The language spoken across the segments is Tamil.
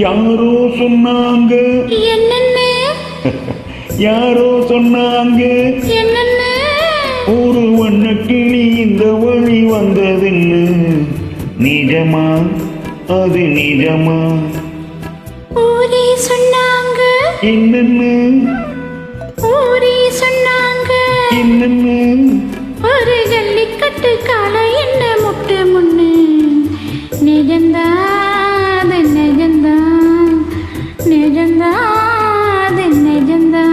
யாரோ சொன்னாங்க என்னென்ன யாரோ சொன்னாங்க என்னென்ன ஒரு வண்ணக்கிளி இந்த வழி வந்ததுன்னு நிஜமா அது நிஜமா ஊரே சொன்னாங்க என்னென்ன ஊரே சொன்னாங்க என்னென்ன ஒரு ஜல்லிக்கட்டு காலை என்ன முட்டு முன்னு நிஜந்தா நிஜந்தா நிஜந்தா நிஜந்தா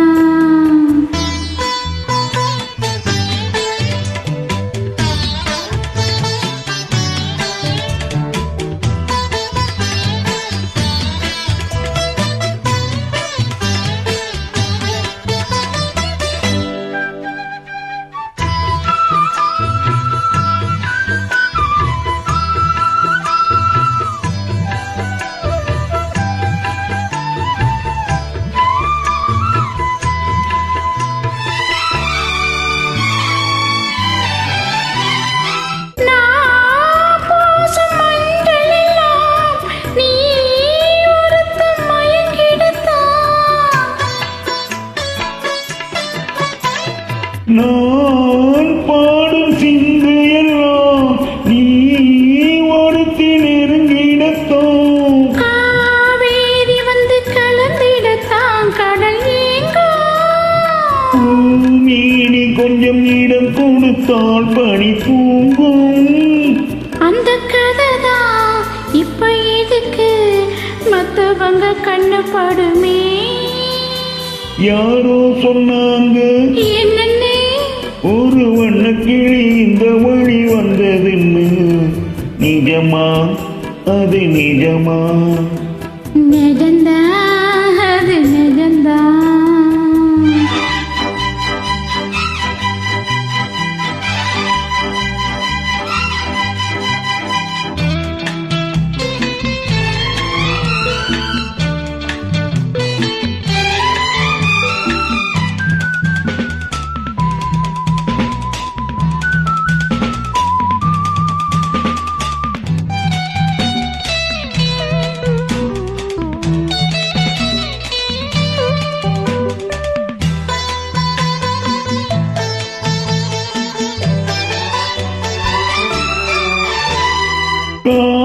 நான் பாடும் சிந்து எல்லாம் நீ ஒருத்தி நெருங்கிடத்தோம் காவேரி வந்து கலந்திடத்தான் கடல் மீனி கொஞ்சம் இடம் கொடுத்தால் பனி தூங்கும் அந்த கதைதான் இப்ப எதுக்கு மத்தவங்க கண்ணு படுமே யாரோ சொன்னாங்க என்னென்ன ஒரு வண்ணக்கிளி இந்த வழி வந்ததுன்னு நிஜமா அது நிஜமா நிஜந்தா அது நிஜந்தா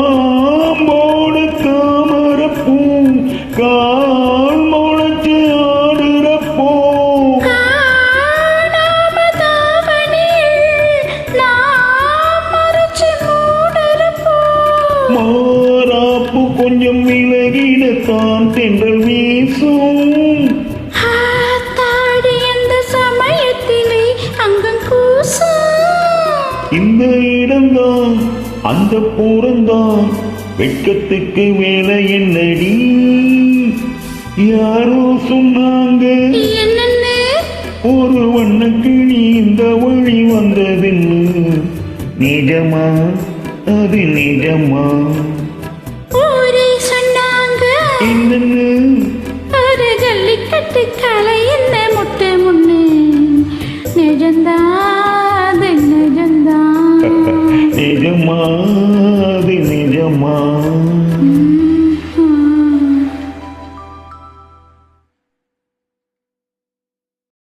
காம்போடு தாமரப்பூ கால் முளைச்சு ஆடுறப்போ மாறாப்பு கொஞ்சம் விலகிடத்தான் தென்றல் வீசும் அந்த சமயத்திலே அங்கம் கூசும் இந்த இடம்தான் அந்த பூரந்தான் வெட்கத்துக்கு மேல என்னடி யாரோ சொன்னாங்க என்னென்ன ஒரு வண்ணக்கிளி இந்த வழி வந்ததுன்னு நிஜமா அது நிஜமா ஊரே சொன்னாங்க என்னென்ன ஒரு ஜல்லிக்கட்டு காலை என்ன முட்டை முன்னு நிஜந்தா அது நிஜந்தா நிஜமா அது நிஜமா